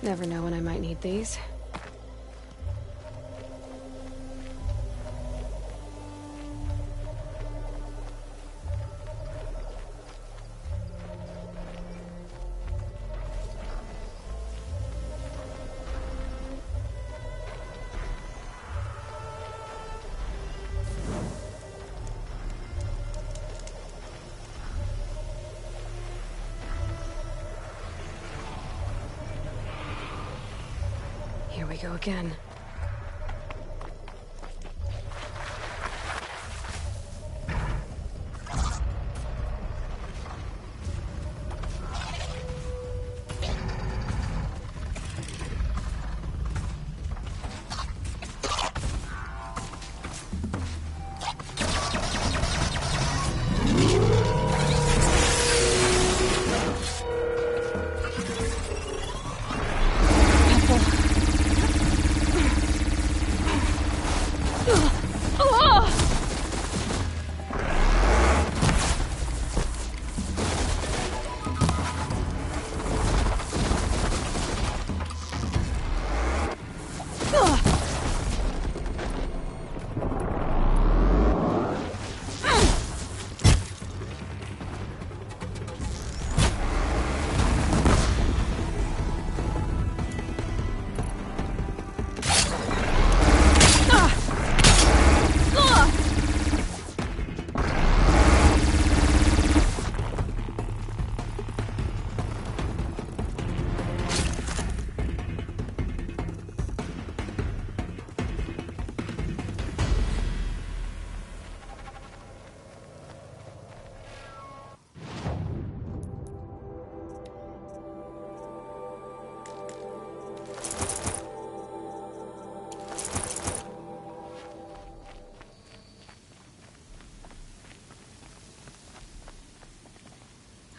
Never know when I might need these. Here we go again.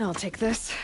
I'll take this.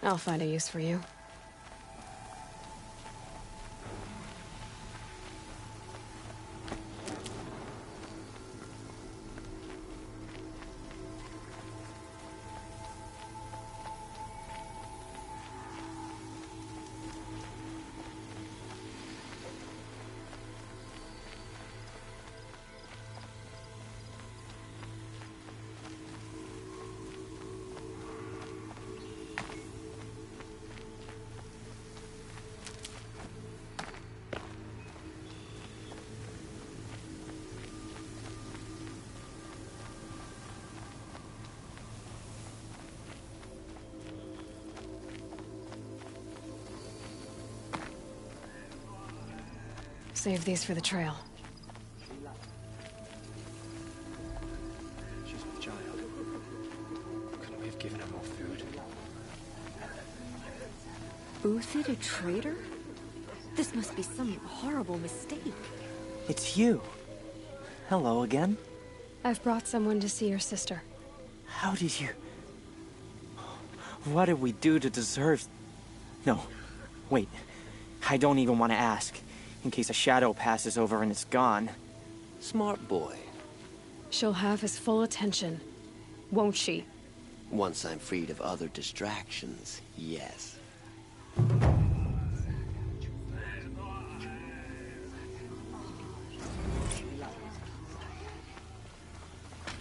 I'll find a use for you. save these for the trail. She's a child. Couldn't we have given her more food? Uthid a traitor? This must be some horrible mistake. It's you. Hello again. I've brought someone to see your sister. How did you... What did we do to deserve... No, wait. I don't even want to ask, in case a shadow passes over and it's gone. Smart boy. She'll have his full attention, won't she? Once I'm freed of other distractions, yes.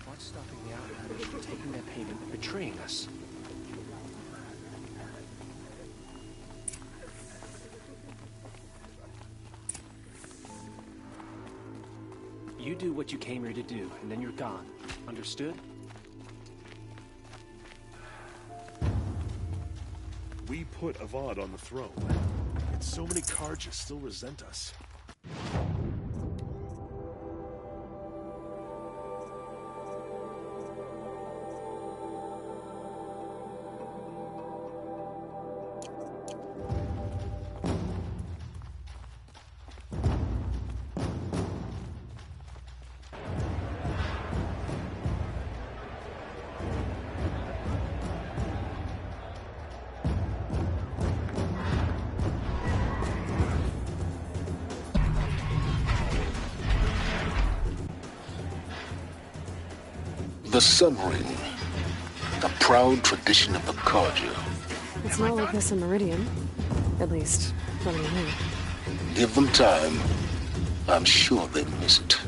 What's stopping the Outlanders from taking their payment and betraying us? You do what you came here to do, and then you're gone. Understood? We put Avad on the throne, and so many Karjas still resent us. The Sun Ring, a proud tradition of the Karja. It's not like this in Meridian. At least, not anymore. Give them time. I'm sure they'd miss it.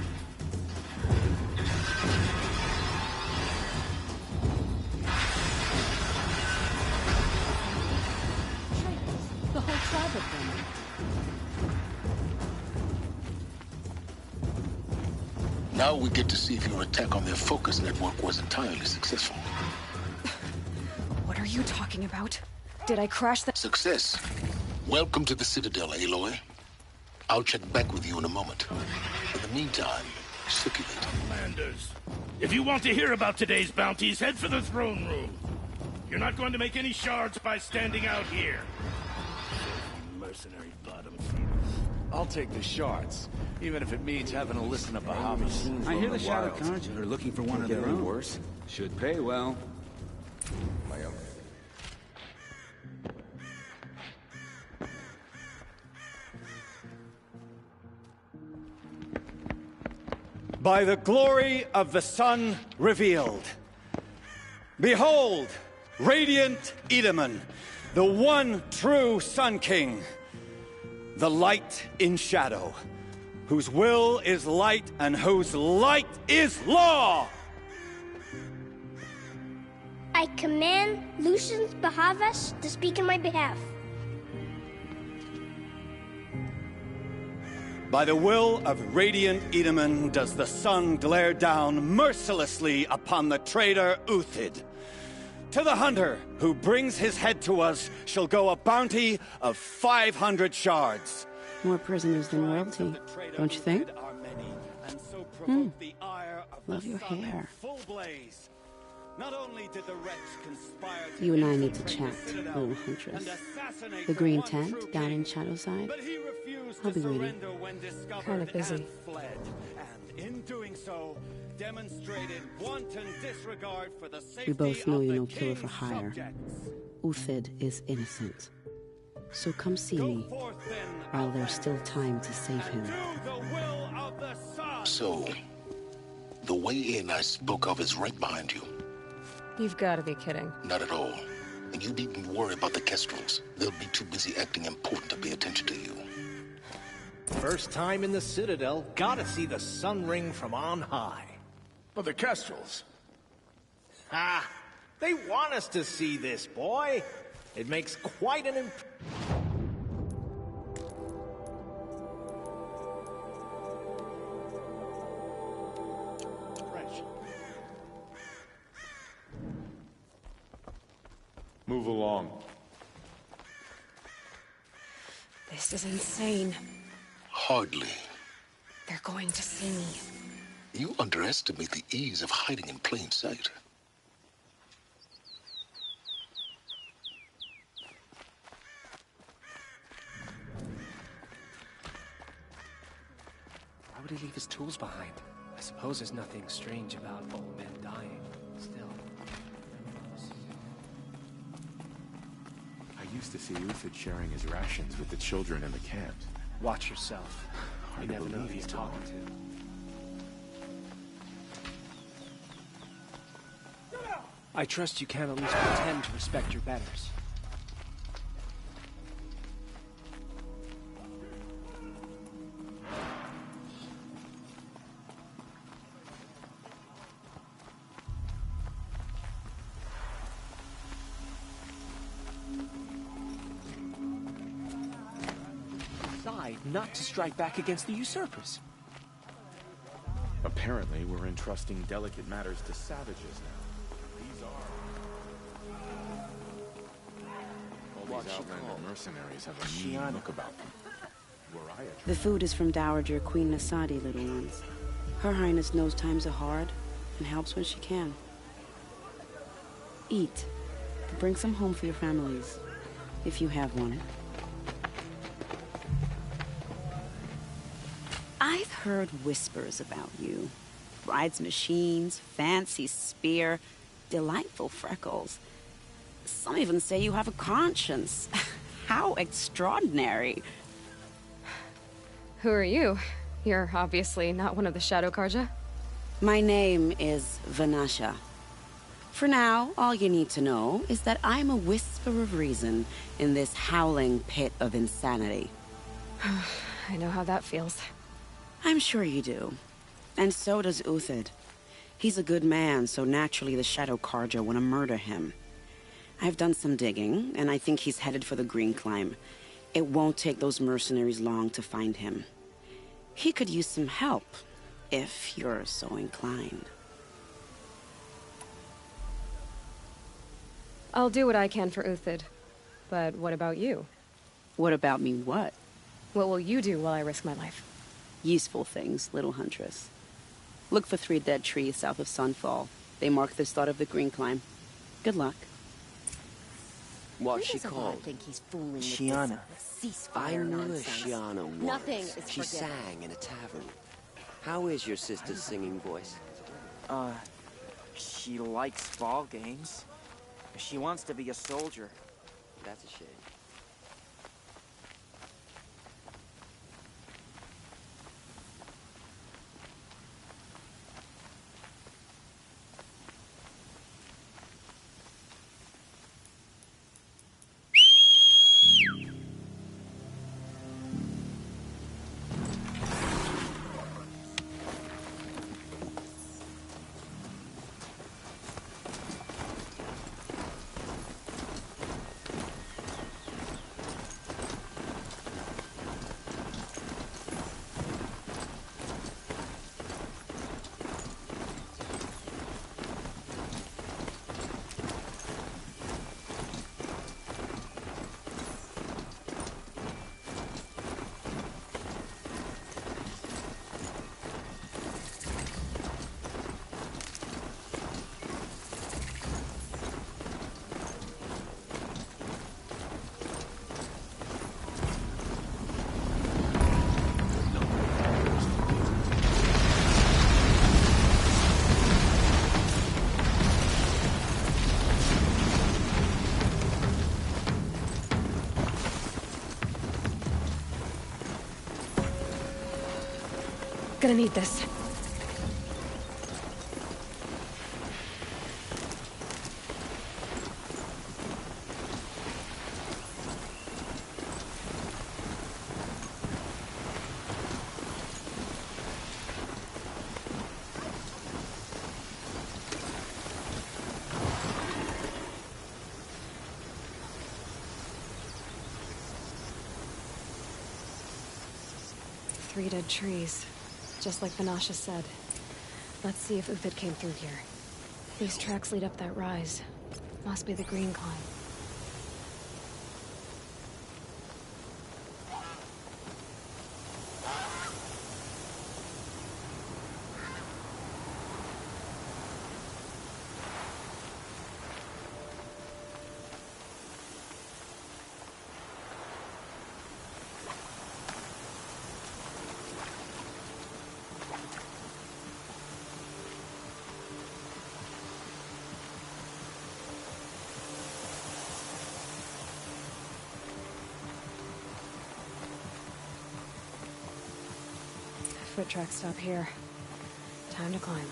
The whole tribe of them. Now we get to see if your attack on their focus network was entirely successful. What are you talking about? Did I crash the... Success. Welcome to the Citadel, Aloy. I'll check back with you in a moment. In the meantime, circulate. Commanders, if you want to hear about today's bounties, head for the throne room. You're not going to make any shards by standing out here. Mercenary bottom feeders. I'll take the shards, even if it means having to listen to Bahamut. I hear the Shadow Karja are looking for one of their own. Worse. Should pay well. By the glory of the sun revealed. Behold, radiant Edaman, the one true Sun King. The light in shadow, whose will is light and whose light is law! I command Lucius Bahavas to speak in my behalf. By the will of radiant Edaman does the sun glare down mercilessly upon the traitor Uthid. To the hunter who brings his head to us shall go a bounty of 500 shards. More prisoners than royalty, don't you think? Love your hair. Not only did the wretch conspire You and I need to chat, little huntress. The green tent down in Shadowside? I'll be waiting. Kind of busy. And in doing so, demonstrated wanton disregard for the safety We both know of you're the no killer king's for hire. subjects. Uthid is innocent. So come see me, while there's still time to save him. So, the way in I spoke of is right behind you. You've got to be kidding. Not at all. And you needn't worry about the Kestrels. They'll be too busy acting important to pay attention to you. First time in the Citadel, gotta see the Sun Ring from on high. But the Kestrels. Ah, they want us to see this, boy. It makes quite an Move along. This is insane. Hardly. They're going to see me. You underestimate the ease of hiding in plain sight. Why would he leave his tools behind? I suppose there's nothing strange about old men dying. Still. I used to see Uthid sharing his rations with the children in the camps. Watch yourself. You never know who you're talking to. I trust you can at least pretend to respect your betters. Decide not to strike back against the usurpers. Apparently, we're entrusting delicate matters to savages now. These are... All these outlander mercenaries have a mean look about them. The food is from Dowager Queen Nasadi, little ones. Her Highness knows times are hard and helps when she can. Eat. Bring some home for your families, if you have one. I've heard whispers about you. Rides machines, fancy spear, delightful freckles. Some even say you have a conscience. How extraordinary. Who are you? You're obviously not one of the Shadow Karja. My name is Vanasha. For now, all you need to know is that I'm a whisper of reason in this howling pit of insanity. I know how that feels. I'm sure you do. And so does Uthid. He's a good man, so naturally the Shadow Karja want to murder him. I've done some digging, and I think he's headed for the Green Climb. It won't take those mercenaries long to find him. He could use some help, if you're so inclined. I'll do what I can for Uthid. But what about you? What about me what? What will you do while I risk my life? Useful things, little huntress. Look for 3 dead trees south of Sunfall. They mark the start of the Green Climb. Good luck. What's she called? I think he's fooling Shiana. with this I ceasefire knew a nonsense. Shiana once. Nothing is She forgiven. sang in a tavern. How is your sister's singing voice? She likes ball games. She wants to be a soldier. That's a shame. Gonna need this. Three dead trees. Just like Vanasha said. Let's see if Uthid came through here. These tracks lead up that rise. Must be the Green Climb. foot tracks stop here. Time to climb.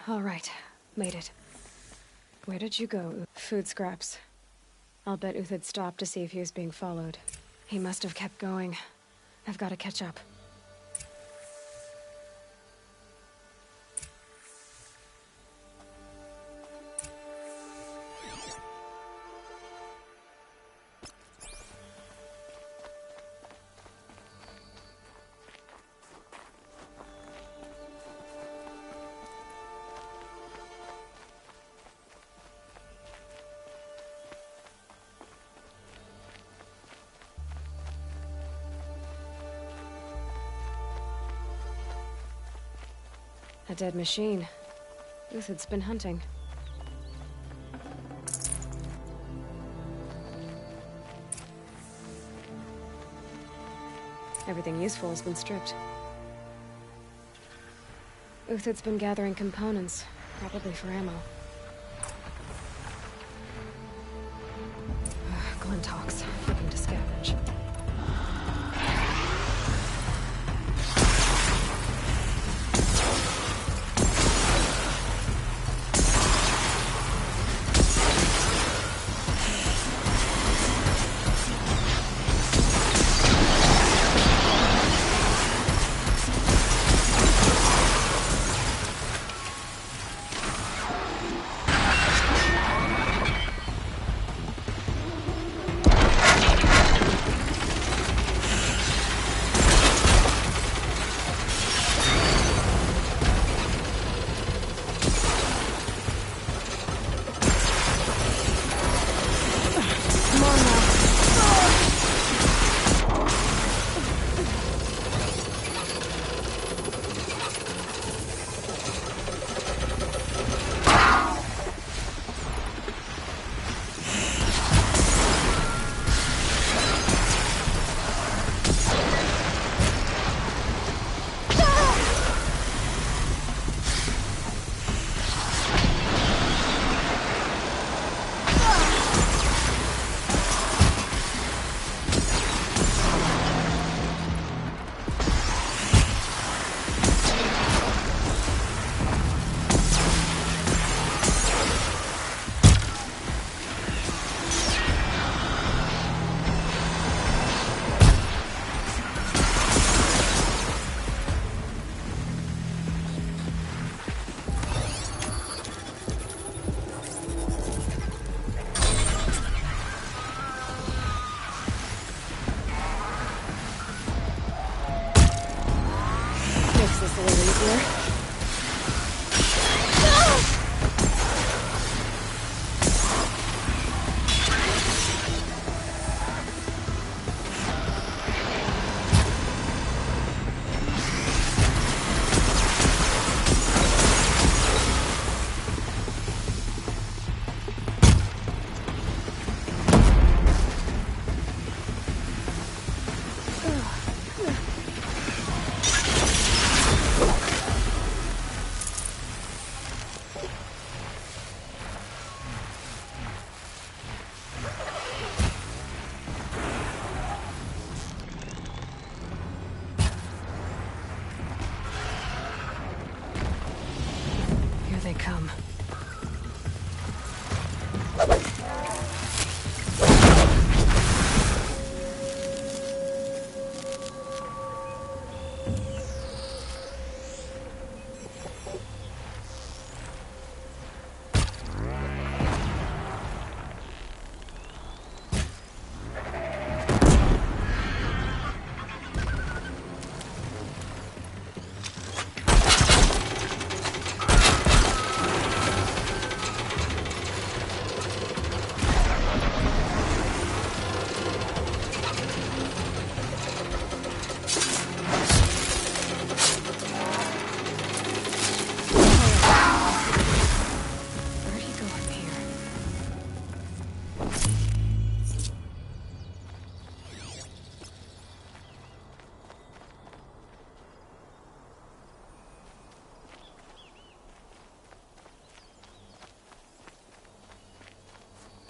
All right, made it. Where did you go? Food scraps. I'll bet Uthid stopped to see if he was being followed. He must have kept going. I've got to catch up. A dead machine. Uthid's been hunting. Everything useful has been stripped. Uthid's been gathering components, probably for ammo. Glintox, looking to scavenge.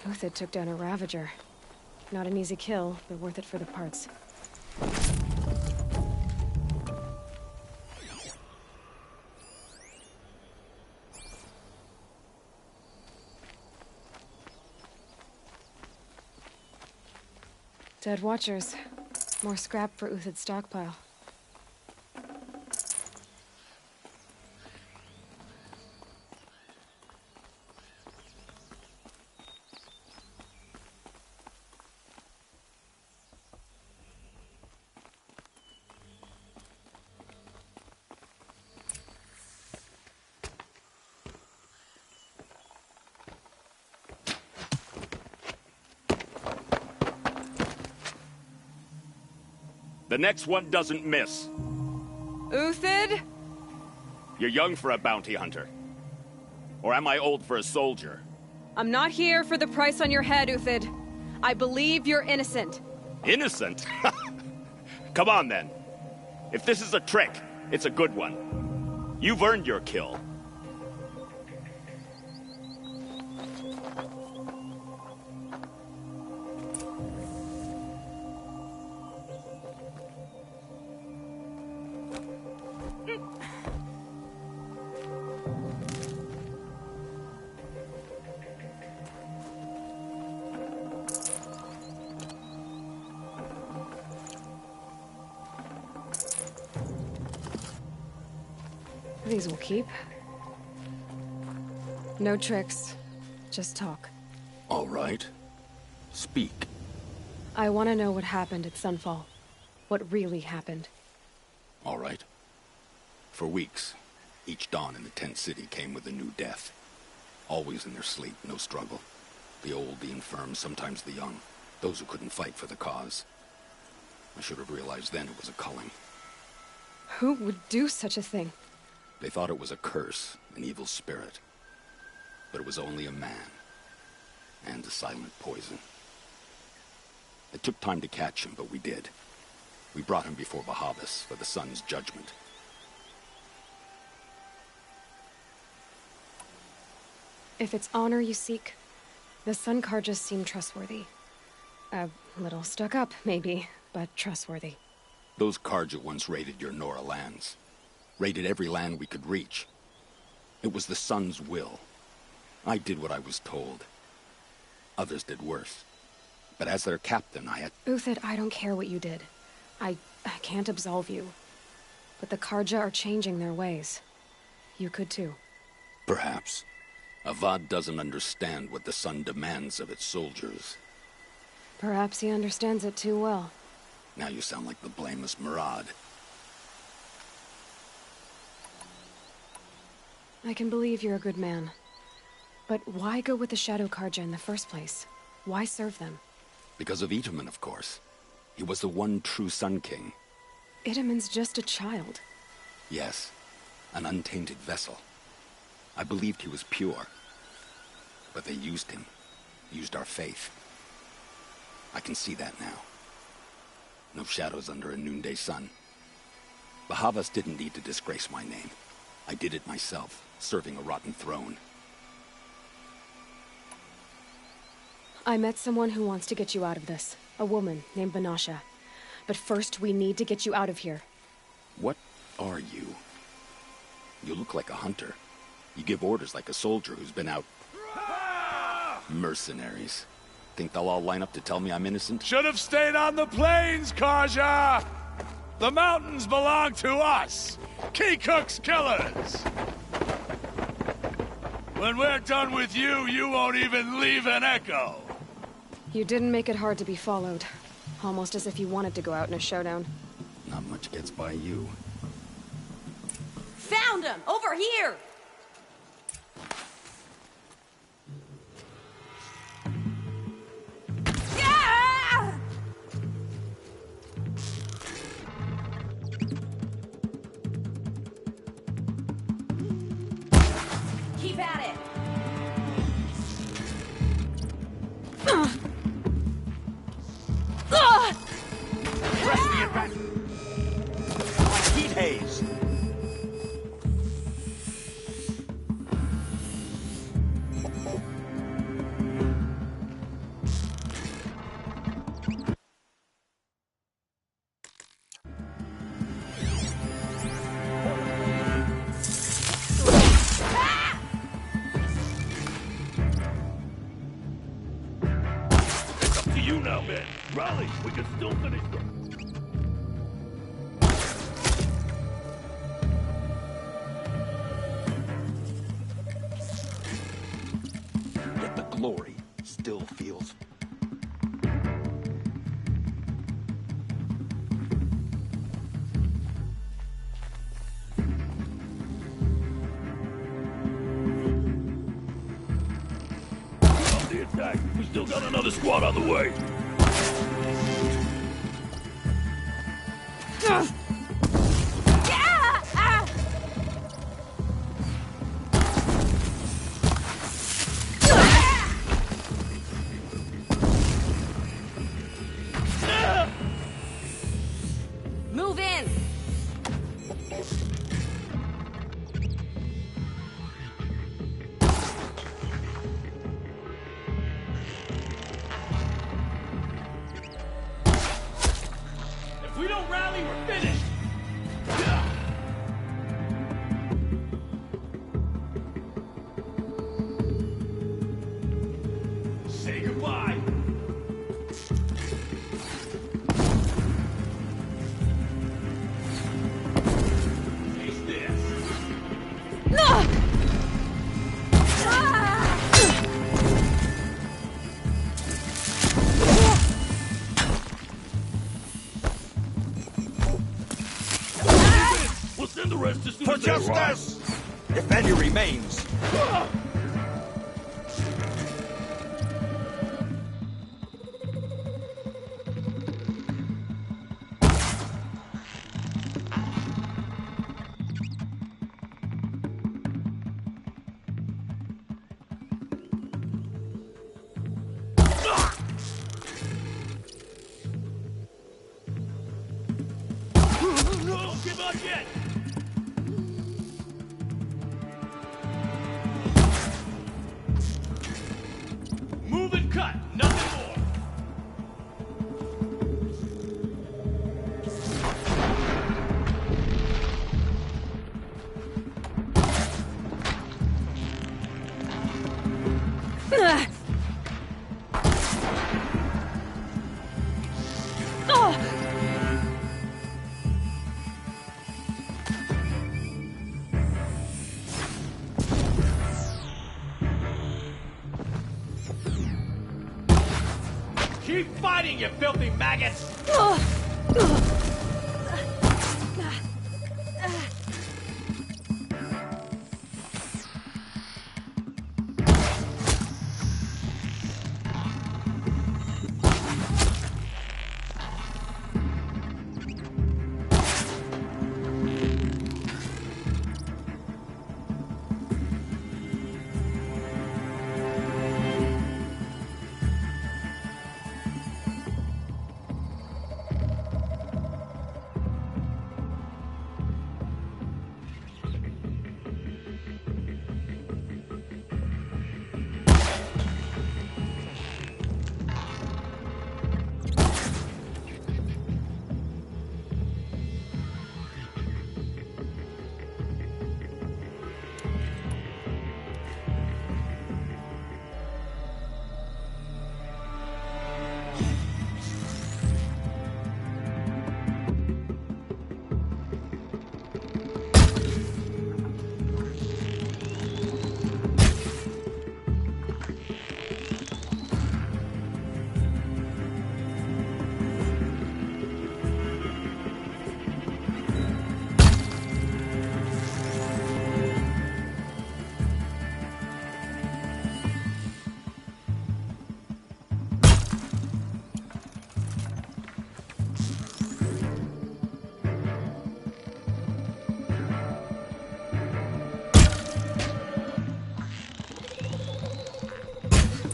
Uthid took down a Ravager. Not an easy kill, but worth it for the parts. Dead Watchers. More scrap for Uthid's stockpile. The next one doesn't miss. Uthid? You're young for a bounty hunter. Or am I old for a soldier? I'm not here for the price on your head, Uthid. I believe you're innocent. Innocent? Come on, then. If this is a trick, it's a good one. You've earned your kill. These will keep. No tricks. Just talk. All right. Speak. I want to know what happened at Sunfall. What really happened. All right. For weeks, each dawn in the tent city came with a new death. Always in their sleep, no struggle. The old, the infirm, sometimes the young. Those who couldn't fight for the cause. I should have realized then it was a culling. Who would do such a thing? They thought it was a curse, an evil spirit. But it was only a man. And a silent poison. It took time to catch him, but we did. We brought him before Bahavas for the sun's judgment. If it's honor you seek, the Sun Karjas seem trustworthy. A little stuck up, maybe, but trustworthy. Those Karja once raided your Nora lands. Raided every land we could reach. It was the sun's will. I did what I was told. Others did worse. But as their captain, I had... Uthid, I don't care what you did. I can't absolve you. But the Karja are changing their ways. You could too. Perhaps. Avad doesn't understand what the sun demands of its soldiers. Perhaps he understands it too well. Now you sound like the blameless Murad. I can believe you're a good man. But why go with the Shadow Karja in the first place? Why serve them? Because of Itaman, of course. He was the one true Sun King. Itaman's just a child. Yes, an untainted vessel. I believed he was pure. But they used him. Used our faith. I can see that now. No shadows under a noonday sun. Bahavas didn't need to disgrace my name. I did it myself, serving a rotten throne. I met someone who wants to get you out of this. A woman named Banasha. But first, we need to get you out of here. What are you? You look like a hunter. You give orders like a soldier who's been out... Mercenaries. Think they'll all line up to tell me I'm innocent? Should have stayed on the plains, Karja! The mountains belong to us! Keycook's killers! When we're done with you, you won't even leave an echo! You didn't make it hard to be followed. Almost as if you wanted to go out in a showdown. Not much gets by you. Found him! Over here! Keep at it! Press the advance! Like heat haze! Rally! We can still finish them! Yet the glory still feels... The attack! We still got another squad on the way! Move in! If we don't rally, we're finished! Say goodbye! Taste this! We'll send the rest as soon For as they arrive. justice! If any remains. Don't give up yet! Move and cut, nothing more! Keep fighting, you filthy maggots!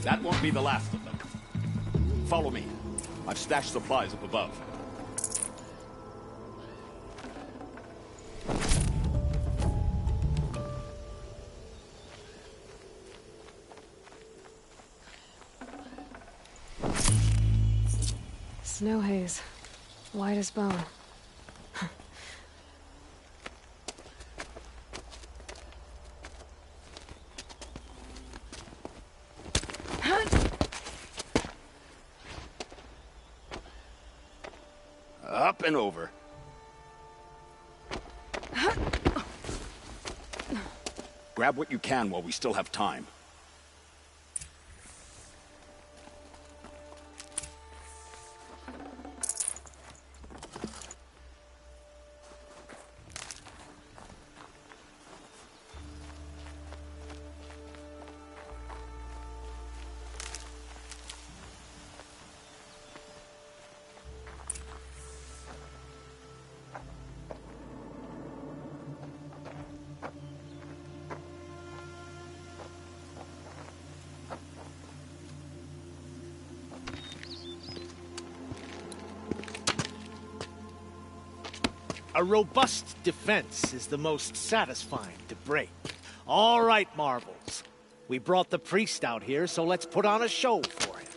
That won't be the last of them. Follow me. I've stashed supplies up above. Snow haze. White as bone. Up and over. Grab what you can while we still have time. A robust defense is the most satisfying to break. All right, Marvels. We brought the priest out here, so let's put on a show for him.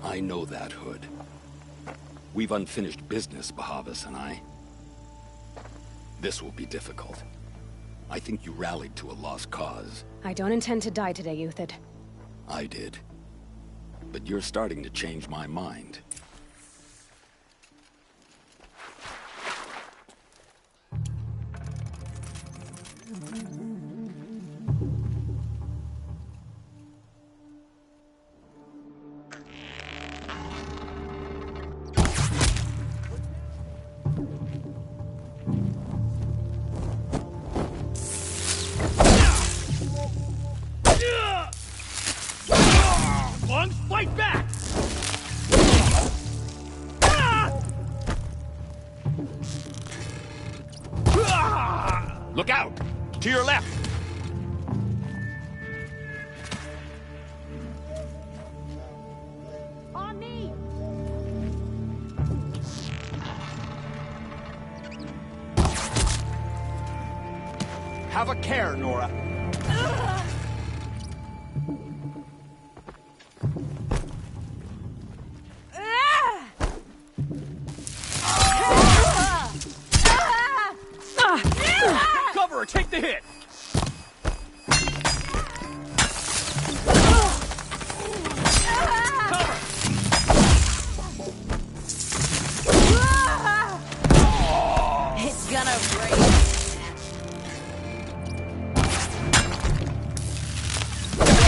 I know that, Hood. We've unfinished business, Bahavas and I. This will be difficult. I think you rallied to a lost cause. I don't intend to die today, Uthid. I did. But you're starting to change my mind. Fight back! Look out! To your left! On me! Have a care, Nora. Cover her! Take the hit! Cover! It's gonna break.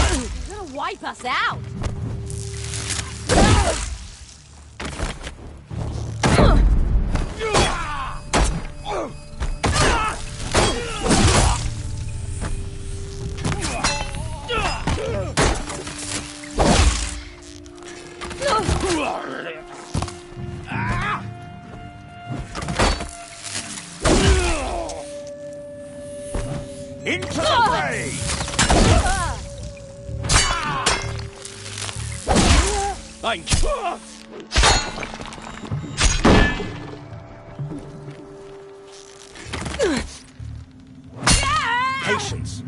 It's gonna wipe us out. Into the fray! Patience.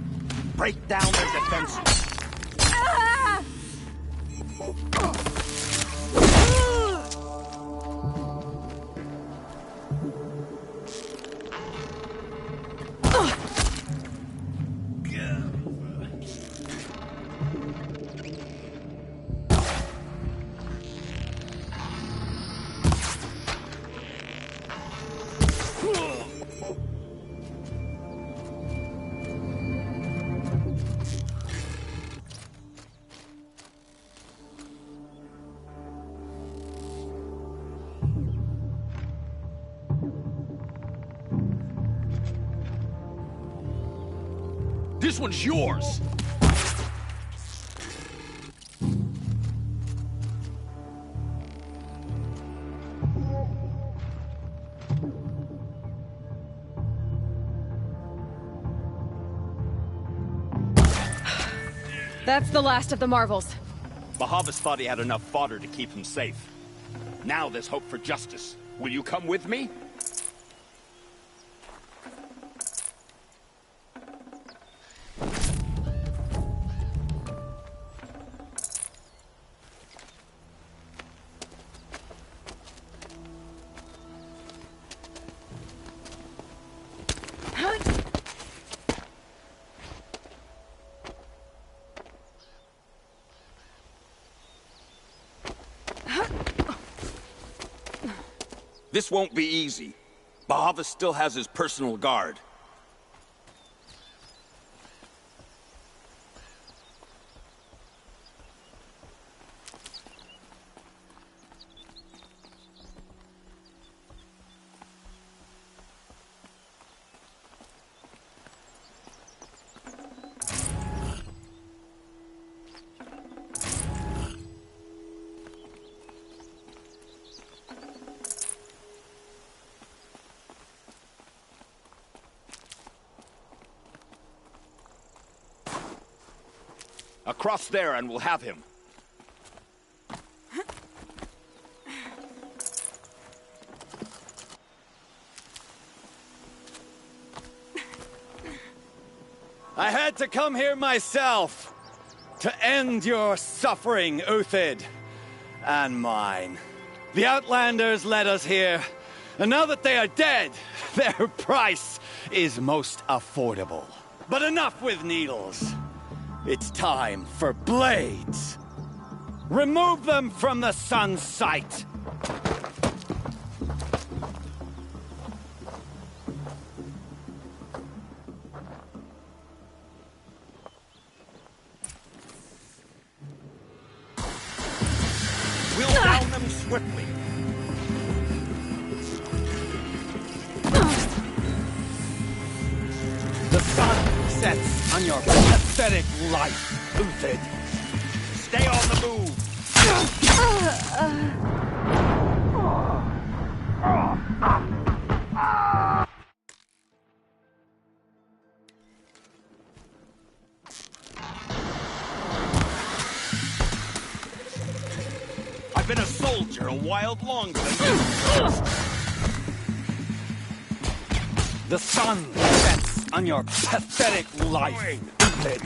Break down their defenses. This one's yours! That's the last of the Marvels. Bahavas thought he had enough fodder to keep him safe. Now there's hope for justice. Will you come with me? This won't be easy. Bahavas still has his personal guard. Across there and we'll have him. I had to come here myself to end your suffering, Uthid, and mine. The Outlanders led us here, and now that they are dead, their price is most affordable. But enough with needles. It's time for blades. Remove them from the sun's sight. We'll down them swiftly. The sun sets on your pathetic life, Uthid. Stay on the move. I've been a soldier a while longer than you. The sun sets on your pathetic life, Uthid.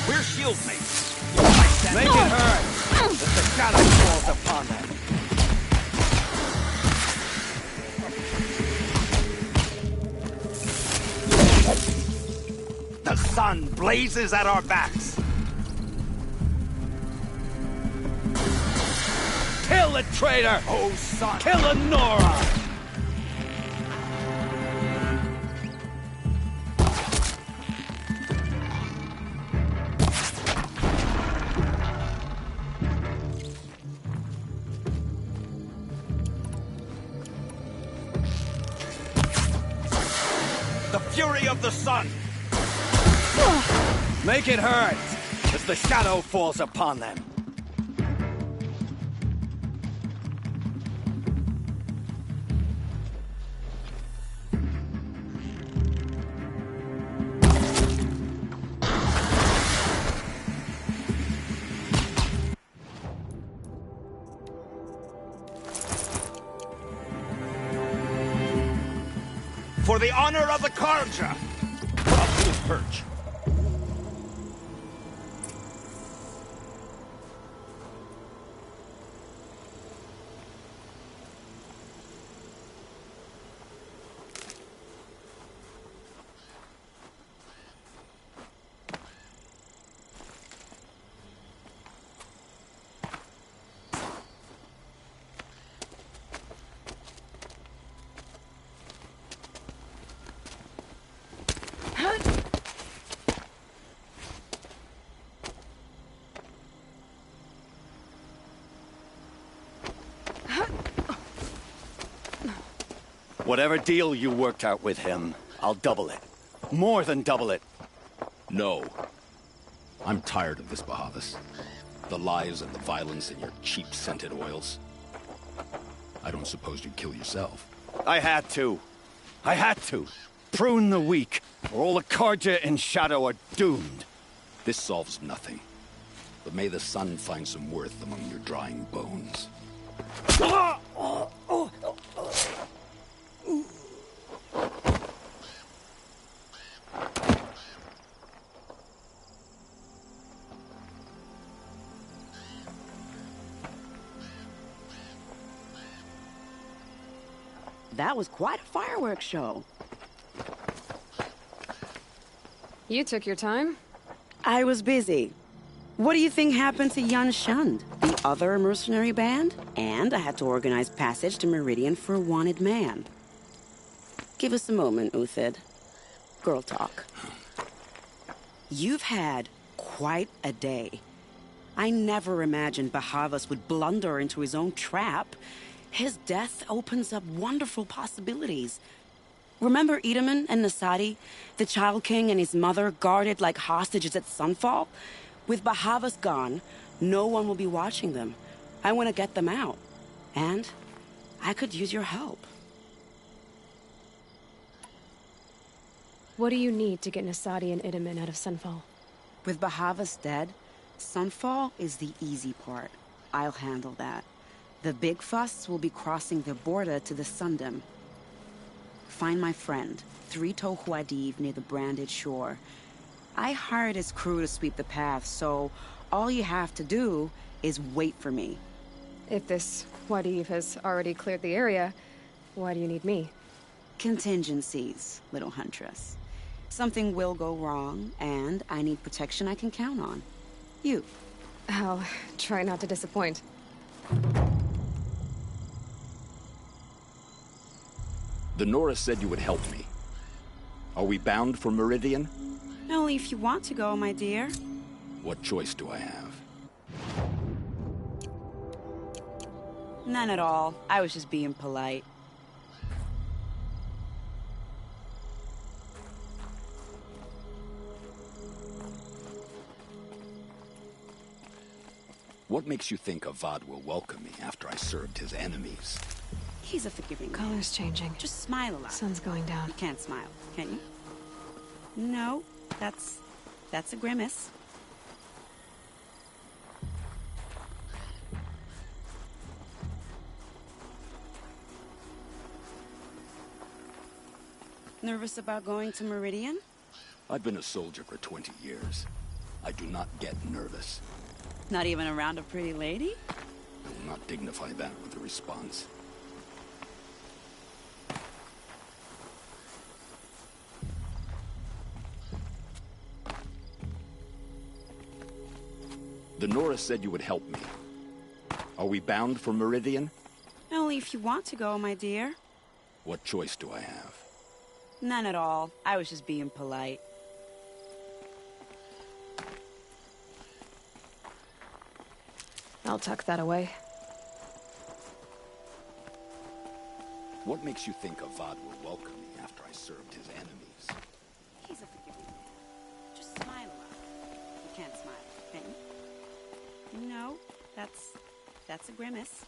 We're shield mates. Make it hurt as the shadow falls upon them. The sun blazes at our backs. Kill the traitor! Oh, son! Kill the Nora! The fury of the sun! Make it hurt as the shadow falls upon them. For the honor of the Karja! Up to his perch. Whatever deal you worked out with him, I'll double it. More than double it. No. I'm tired of this, Bahavas. The lies and the violence in your cheap scented oils. I don't suppose you'd kill yourself. I had to. I had to. Prune the weak, or all the Karja in Shadow are doomed. This solves nothing. But may the sun find some worth among your drying bones. That was quite a fireworks show. You took your time. I was busy. What do you think happened to Yan Shund, the other mercenary band? And I had to organize passage to Meridian for a wanted man. Give us a moment, Uthid. Girl talk. You've had quite a day. I never imagined Bahavas would blunder into his own trap. His death opens up wonderful possibilities. Remember Edaman and Nasadi, the Child King and his mother guarded like hostages at Sunfall? With Bahavas gone, no one will be watching them. I want to get them out. And I could use your help. What do you need to get Nasadi and Idaman out of Sunfall? With Bahavas dead, Sunfall is the easy part. I'll handle that. The big fuss will be crossing the border to the Sundom. Find my friend, 3 Tohuadiv near the branded shore. I hired his crew to sweep the path, so all you have to do is wait for me. If this Wadiv has already cleared the area, why do you need me? Contingencies, little huntress. Something will go wrong, and I need protection I can count on. You. I'll try not to disappoint. The Nora said you would help me. Are we bound for Meridian? Only if you want to go, my dear. What choice do I have? None at all. I was just being polite. What makes you think Avad will welcome me after I served his enemies? He's a forgiving man. Color's changing. Just smile a lot. Sun's going down. You can't smile, can you? No, that's a grimace. Nervous about going to Meridian? I've been a soldier for 20 years. I do not get nervous. Not even around a pretty lady? I will not dignify that with a response. The Nora said you would help me. Are we bound for Meridian? Only if you want to go, my dear. What choice do I have? None at all. I was just being polite. I'll tuck that away. What makes you think Avad will welcome me after I served his enemies? He's a forgiving man. Just smile a lot. You can't smile, can you? No, that's a grimace.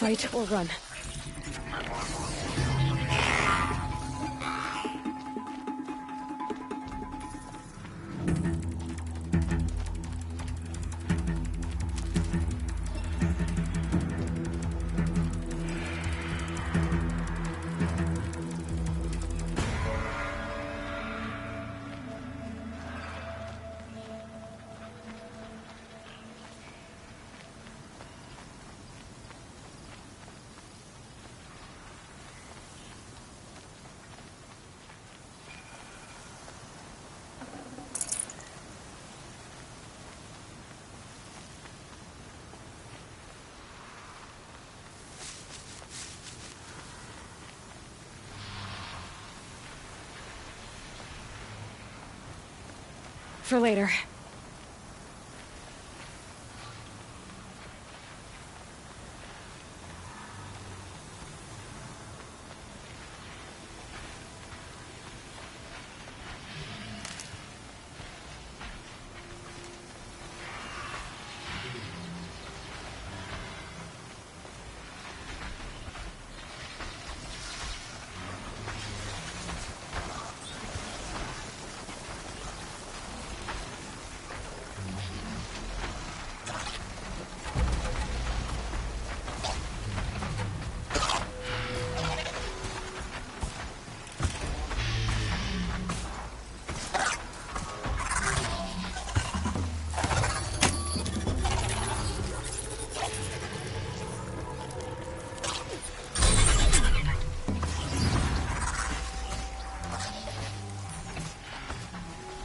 Fight or run. For later.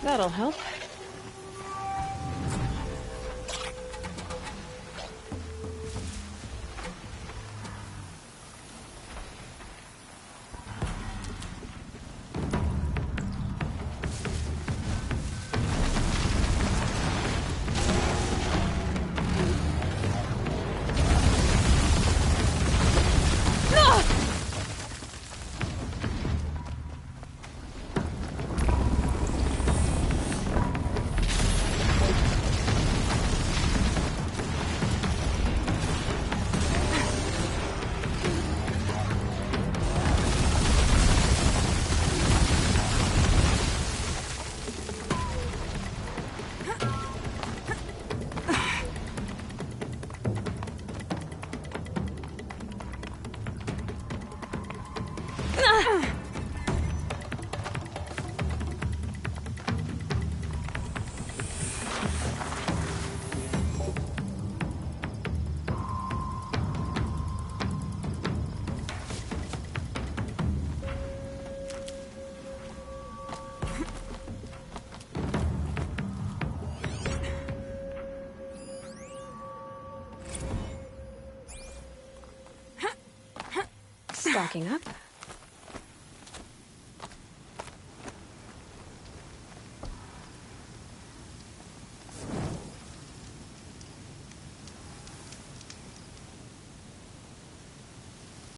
That'll help. Stocking up.